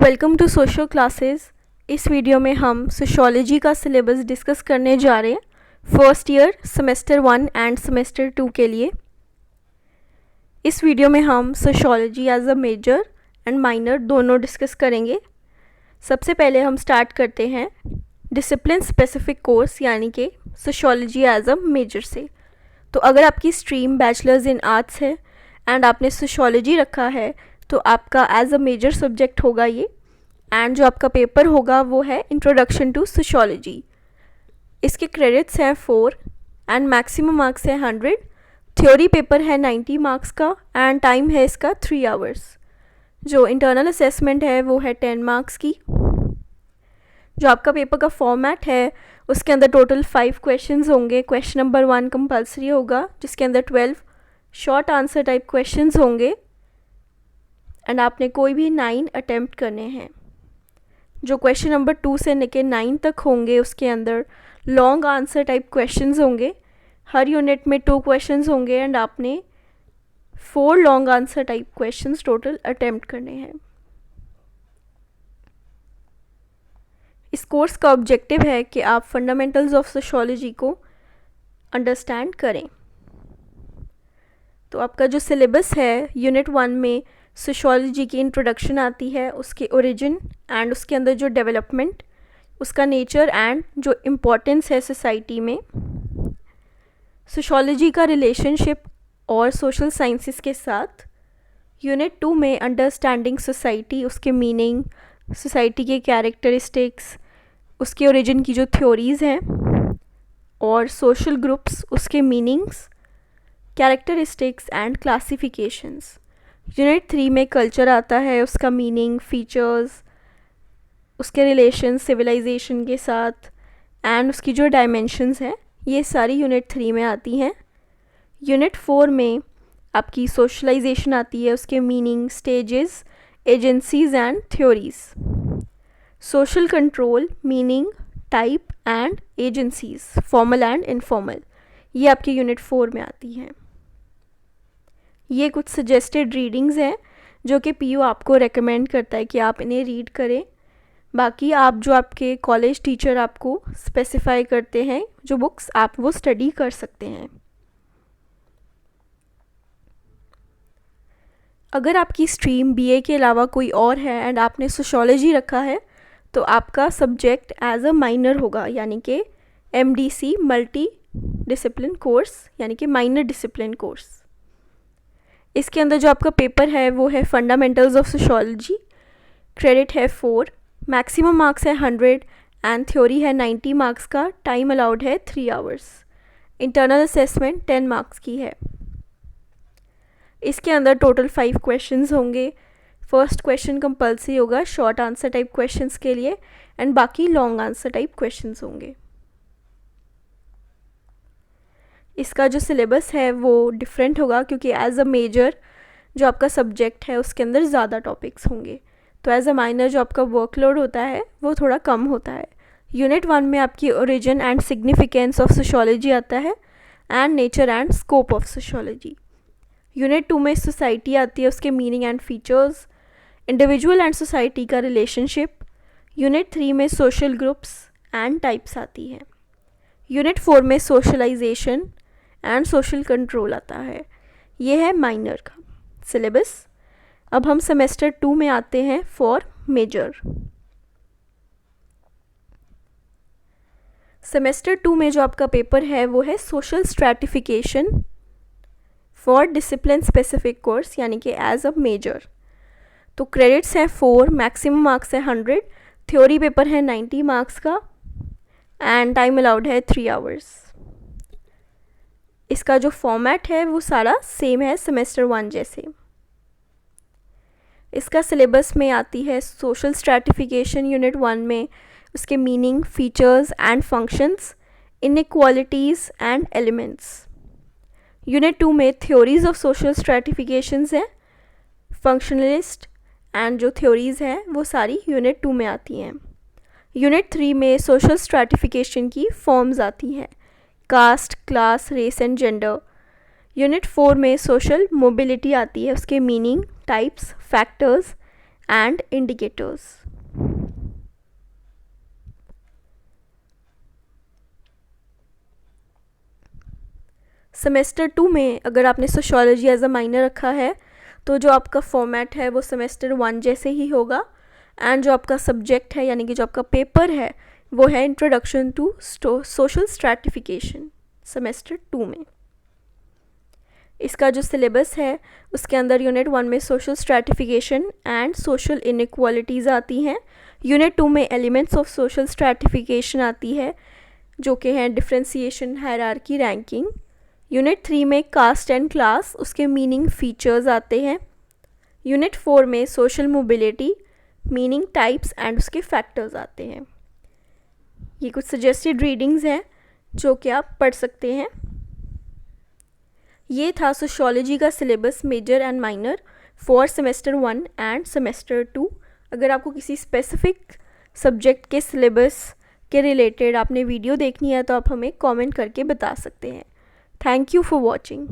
Welcome to social classes. इस video में हम सोशियोलॉजी का सिलेबस डिस्कस करने जा रहे हैं first year semester 1 and semester 2 के लिए। इस वीडियो में हम sociology as a major and minor दोनों डिस्कस करेंगे। सबसे पहले हम स्टार्ट करते हैं डिसिप्लिन स्पेसिफिक कोर्स यानी कि सोशियोलॉजी एज अ मेजर से। तो अगर आपकी स्ट्रीम बैचलर्स इन आर्ट्स है एंड आपने सोशियोलॉजी रखा है तो आपका एज अ मेजर सब्जेक्ट होगा ये, एंड जो आपका पेपर होगा वो है इंट्रोडक्शन टू सोशियोलॉजी। इसके क्रेडिट्स हैं 4 एंड मैक्सिमम मार्क्स है 100। थ्योरी पेपर है 90 मार्क्स का एंड टाइम है इसका 3 आवर्स। जो इंटरनल असेसमेंट है वो है 10 मार्क्स की। जो आपका पेपर का फॉर्मेट है उसके अंदर टोटल 5 क्वेश्चंस होंगे। क्वेश्चन नंबर 1 कंपलसरी होगा जिसके अंदर 12 शॉर्ट आंसर टाइप क्वेश्चंस होंगे एंड आपने कोई भी 9 अटेम्प्ट करने हैं। जो क्वेश्चन नंबर 2 से लेकर 9 तक होंगे उसके अंदर लॉन्ग आंसर टाइप क्वेश्चंस होंगे। हर यूनिट में 2 क्वेश्चंस होंगे एंड आपने 4 long answer type questions total attempt करने हैं। इस कोर्स का ऑब्जेक्टिव है कि आप फंडामेंटल्स ऑफ सोशियोलॉजी को अंडरस्टैंड करें। तो आपका जो सिलेबस है यूनिट 1 में सोशियोलॉजी की इंट्रोडक्शन आती है, उसके ओरिजिन एंड उसके अंदर जो डेवलपमेंट, उसका नेचर एंड जो इम्पोर्टेंस है सोसाइटी में, सोशियोलॉजी का रिलेशनशिप और सोशल साइंसेस के साथ। यूनिट 2 में अंडरस्टैंडिंग सोसाइटी, उसके मीनिंग, सोसाइटी के कैरेक्टरिस्टिक्स, उसके ओरिजिन की जो थ्योरीज़ हैं, और सोशल ग्रुप्स, उसके meanings, characteristics and classifications. Unit 3 में कल्चर आता है, उसका मीनिंग, फीचर्स, उसके रिलेशन सिविलाइजेशन के साथ एंड उसकी जो डायमेंशंस हैं, ये सारी यूनिट 3 में आती हैं। यूनिट 4 में आपकी सोशलाइजेशन आती है, उसके meaning, stages, agencies and theories, social control, meaning, type and agencies, formal and informal, ये आपकी यूनिट 4 में आती हैं। ये कुछ सजेस्टेड रीडिंग्स हैं जो कि पीयू आपको रेकमेंड करता है कि आप इन्हें रीड करें। बाकी आप जो आपके कॉलेज टीचर आपको स्पेसिफाई करते हैं जो बुक्स, आप वो स्टडी कर सकते हैं। अगर आपकी स्ट्रीम बीए के अलावा कोई और है एंड आपने सोशियोलॉजी रखा है तो आपका सब्जेक्ट एज अ माइनर होगा, यानी कि एमडीसी मल्टी डिसिप्लिन कोर्स, यानी कि माइनर डिसिप्लिन कोर्स। इसके अंदर जो आपका पेपर है वो है फंडामेंटल्स ऑफ सोशियोलॉजी। क्रेडिट है 4, मैक्सिमम मार्क्स है 100 एंड थ्योरी है 90 मार्क्स का। टाइम अलाउड है 3 आवर्स। इंटरनल असेसमेंट 10 मार्क्स की है। इसके अंदर टोटल 5 क्वेश्चंस होंगे। फर्स्ट क्वेश्चन कंपलसरी होगा शॉर्ट आंसर टाइप क्वेश्चंस के लिए एंड बाकी लॉन्ग आंसर टाइप क्वेश्चंस होंगे। इसका जो सिलेबस है वो डिफरेंट होगा क्योंकि एज अ मेजर जो आपका सब्जेक्ट है उसके अंदर ज़्यादा टॉपिक्स होंगे, तो एज अ माइनर जो आपका वर्कलोड होता है वो थोड़ा कम होता है। यूनिट 1 में आपकी origin and significance of sociology आता है and nature and scope of sociology. Unit 2 में सोसाइटी आती है, उसके meaning and features, individual and society का रिलेशनशिप। यूनिट 3 में सोशल ग्रुप्स एंड टाइप्स आती है। यूनिट 4 में सोशलाइजेशन एंड सोशल कंट्रोल आता है। ये है माइनर का सिलेबस। अब हम सेमेस्टर 2 में आते हैं फॉर मेजर। सेमेस्टर 2 में जो आपका पेपर है वो है social stratification for discipline specific course, यानी कि एज अ मेजर। तो क्रेडिट्स हैं 4, मैक्सिमम मार्क्स है 100। थ्योरी पेपर है 90 मार्क्स का एंड टाइम अलाउड है 3 आवर्स। इसका जो फॉर्मेट है वो सारा सेम है सेमेस्टर 1 जैसे। इसका सिलेबस में आती है सोशल स्ट्रैटिफिकेशन यूनिट 1 में, उसके meaning, features and functions, inequalities and elements. Unit 2 में थ्योरीज ऑफ सोशल स्ट्रैटिफिकेशंस हैं, फंक्शनलिस्ट एंड जो थ्योरीज़ हैं वो सारी यूनिट 2 में आती हैं। यूनिट 3 में सोशल स्ट्रैटिफिकेशन की फॉर्म्स आती हैं, caste, class, race and gender. Unit 4 में सोशल मोबिलिटी आती है, उसके meaning, types, factors and indicators. Semester 2 में अगर आपने सोशियोलॉजी एज अ माइनर रखा है तो जो आपका फॉर्मेट है वो सेमेस्टर 1 जैसे ही होगा, एंड जो आपका सब्जेक्ट है यानी कि जो आपका पेपर है वो है introduction to social stratification semester 2 में। इसका जो सिलेबस है उसके अंदर यूनिट 1 में social stratification and social inequalities आती हैं, यूनिट 2 में एलिमेंट्स ऑफ सोशल स्ट्रैटिफिकेशन आती है जो कि हैं डिफ्रेंसिएशन, हायरार्की, रैंकिंग। यूनिट 3 में कास्ट एंड क्लास, उसके मीनिंग, फीचर्स आते हैं। यूनिट 4 में social mobility, meaning, types and उसके फैक्टर्स आते हैं। ये कुछ सजेस्टेड रीडिंग्स हैं जो कि आप पढ़ सकते हैं। ये था सोशियोलॉजी का syllabus major and minor for semester 1 and semester 2। अगर आपको किसी स्पेसिफिक सब्जेक्ट के सिलेबस के रिलेटेड आपने वीडियो देखनी है तो आप हमें कमेंट करके बता सकते हैं। Thank you for watching.